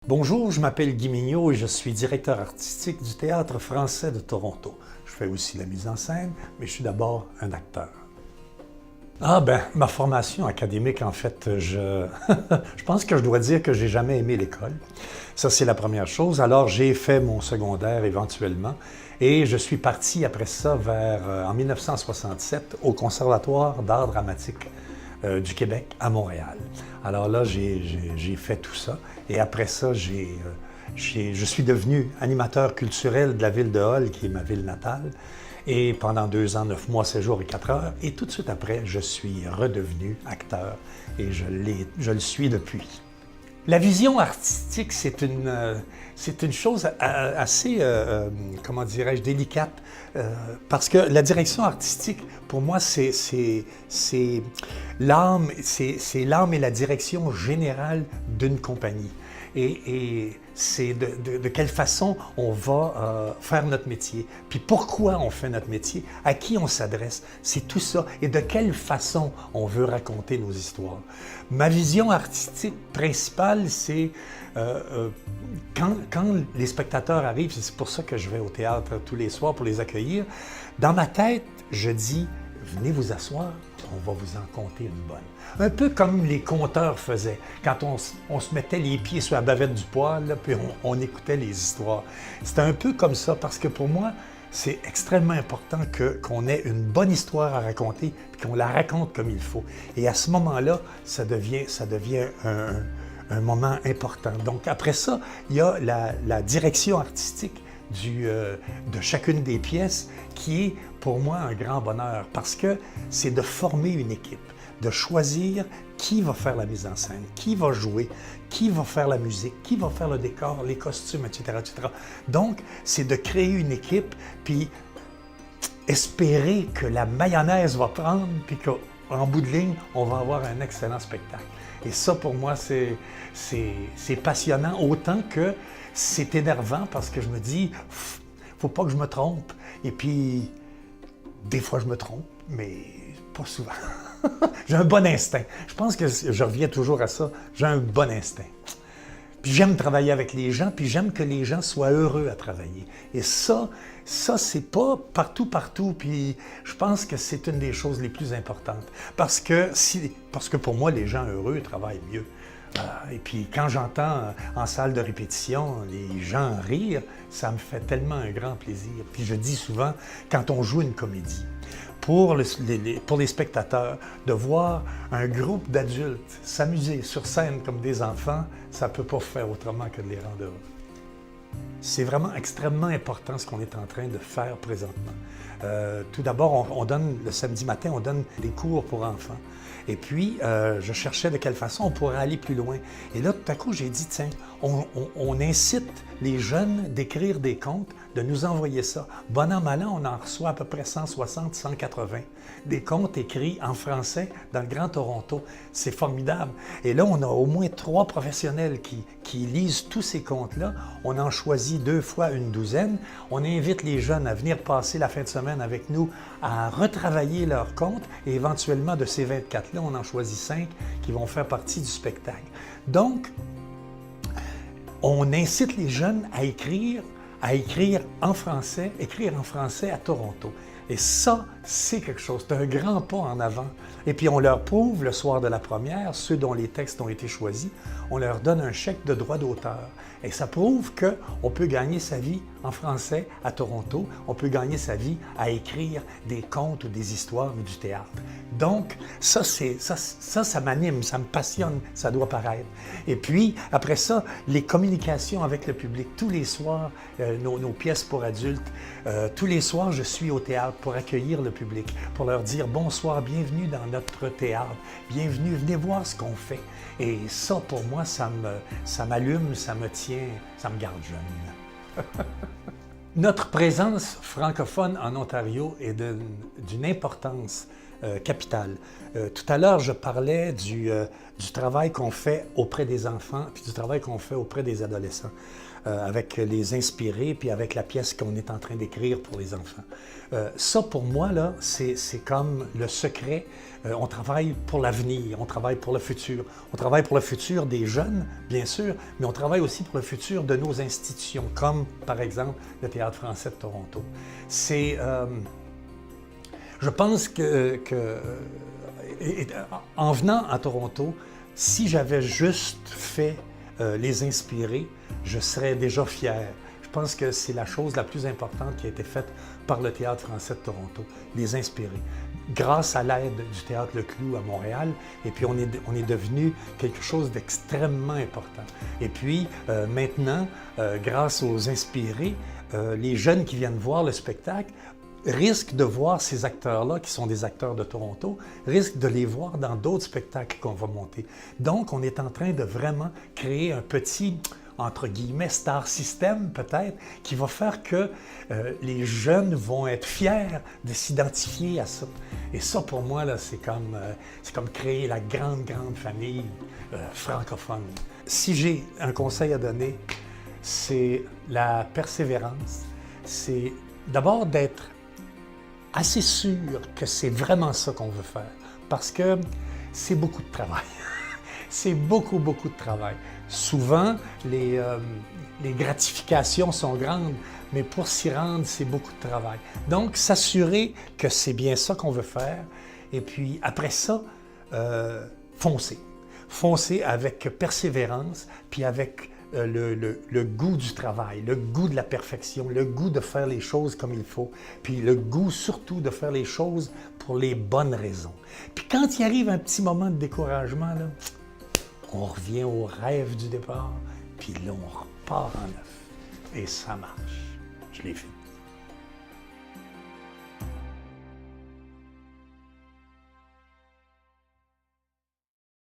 Bonjour, je m'appelle Guy Mignot et je suis directeur artistique du Théâtre français de Toronto. Je fais aussi la mise en scène, mais je suis d'abord un acteur. Ma formation académique, en fait, je pense que je dois dire que j'ai jamais aimé l'école. Ça, c'est la première chose. Alors, j'ai fait mon secondaire éventuellement et je suis parti après ça en 1967 au Conservatoire d'art dramatique du Québec à Montréal. Alors là, j'ai fait tout ça et après ça, je suis devenu animateur culturel de la ville de Hull, qui est ma ville natale. Et pendant 2 ans, 9 mois, 7 jours et 4 heures. Et tout de suite après, je suis redevenu acteur et je le suis depuis. La vision artistique, c'est une chose assez, comment dirais-je, délicate, parce que la direction artistique, pour moi, c'est l'âme et la direction générale d'une compagnie. Et c'est de quelle façon on va faire notre métier, puis pourquoi on fait notre métier, à qui on s'adresse, c'est tout ça, et de quelle façon on veut raconter nos histoires. Ma vision artistique principale, c'est quand les spectateurs arrivent, c'est pour ça que je vais au théâtre tous les soirs pour les accueillir, dans ma tête, je dis « Venez vous asseoir, on va vous en conter une bonne ». Un peu comme les conteurs faisaient, quand on se mettait les pieds sur la bavette du poêle, là, puis on écoutait les histoires. C'était un peu comme ça, parce que pour moi, c'est extrêmement important qu'on ait une bonne histoire à raconter, puis qu'on la raconte comme il faut. Et à ce moment-là, ça devient un moment important. Donc après ça, il y a la direction artistique de chacune des pièces qui est pour moi un grand bonheur, parce que c'est de former une équipe, de choisir qui va faire la mise en scène, qui va jouer, qui va faire la musique, qui va faire le décor, les costumes, etc., etc. Donc, c'est de créer une équipe, puis espérer que la mayonnaise va prendre, puis qu'en bout de ligne, on va avoir un excellent spectacle. Et ça, pour moi, c'est passionnant, autant que c'est énervant, parce que je me dis, faut pas que je me trompe. Et puis, des fois, je me trompe, mais pas souvent. J'ai un bon instinct. Je pense que je reviens toujours à ça. J'ai un bon instinct. Puis j'aime travailler avec les gens, puis j'aime que les gens soient heureux à travailler. Et ça c'est pas partout. Puis je pense que c'est une des choses les plus importantes. Parce que pour moi, les gens heureux travaillent mieux. Et puis quand j'entends en salle de répétition les gens rire, ça me fait tellement un grand plaisir. Puis je dis souvent, quand on joue une comédie, pour les spectateurs, de voir un groupe d'adultes s'amuser sur scène comme des enfants, ça ne peut pas faire autrement que de les rendre heureux. C'est vraiment extrêmement important ce qu'on est en train de faire présentement. Tout d'abord, le samedi matin, on donne des cours pour enfants. Et puis, je cherchais de quelle façon on pourrait aller plus loin. Et là, tout à coup, j'ai dit, tiens, on incite les jeunes d'écrire des contes, de nous envoyer ça. Bon an, mal an, on en reçoit à peu près 160, 180. Des contes écrits en français dans le Grand Toronto. C'est formidable. Et là, on a au moins 3 professionnels qui lisent tous ces contes-là. On en choisit 2 fois une douzaine. On invite les jeunes à venir passer la fin de semaine avec nous à retravailler leurs contes. Et éventuellement, de ces 24-là, on en choisit 5 qui vont faire partie du spectacle. Donc, on incite les jeunes à écrire en français à Toronto. Et ça, c'est quelque chose, c'est un grand pas en avant. Et puis on leur prouve le soir de la première, ceux dont les textes ont été choisis, on leur donne un chèque de droit d'auteur. Et ça prouve qu'on peut gagner sa vie en français à Toronto, on peut gagner sa vie à écrire des contes ou des histoires ou du théâtre. Donc, ça m'anime, ça me passionne, ça doit paraître. Et puis, après ça, les communications avec le public. Tous les soirs, nos pièces pour adultes, tous les soirs, je suis au théâtre pour accueillir le public, pour leur dire « Bonsoir, bienvenue dans notre théâtre, bienvenue, venez voir ce qu'on fait ». Et ça, pour moi, ça m'allume, ça me tient, ça me garde jeune. Notre présence francophone en Ontario est d'une importance capitale. Tout à l'heure, je parlais du travail qu'on fait auprès des enfants, puis du travail qu'on fait auprès des adolescents, avec les inspirés, puis avec la pièce qu'on est en train d'écrire pour les enfants. Ça, pour moi, là, c'est comme le secret. On travaille pour l'avenir, on travaille pour le futur. On travaille pour le futur des jeunes, bien sûr, mais on travaille aussi pour le futur de nos institutions, comme, par exemple, le Théâtre français de Toronto. Je pense en venant à Toronto, si j'avais juste fait les inspirés, je serais déjà fier. Je pense que c'est la chose la plus importante qui a été faite par le Théâtre français de Toronto, les inspirés. Grâce à l'aide du Théâtre Le Clou à Montréal, et puis on est devenu quelque chose d'extrêmement important. Et puis maintenant, grâce aux inspirés, les jeunes qui viennent voir le spectacle risquent de voir ces acteurs-là, qui sont des acteurs de Toronto, risquent de les voir dans d'autres spectacles qu'on va monter. Donc, on est en train de vraiment créer un petit, entre guillemets, star system peut-être, qui va faire que les jeunes vont être fiers de s'identifier à ça. Et ça, pour moi, là, c'est comme créer la grande famille francophone. Si j'ai un conseil à donner, c'est la persévérance. C'est d'abord d'être assez sûr que c'est vraiment ça qu'on veut faire, parce que c'est beaucoup de travail. C'est beaucoup de travail. Souvent, les gratifications sont grandes, mais pour s'y rendre, c'est beaucoup de travail. Donc, s'assurer que c'est bien ça qu'on veut faire, et puis après ça, foncer. Foncer avec persévérance, puis avec le goût du travail, le goût de la perfection, le goût de faire les choses comme il faut, puis le goût surtout de faire les choses pour les bonnes raisons. Puis quand il arrive un petit moment de découragement, là, on revient au rêve du départ, puis là, on repart en neuf. Et ça marche. Je l'ai fait.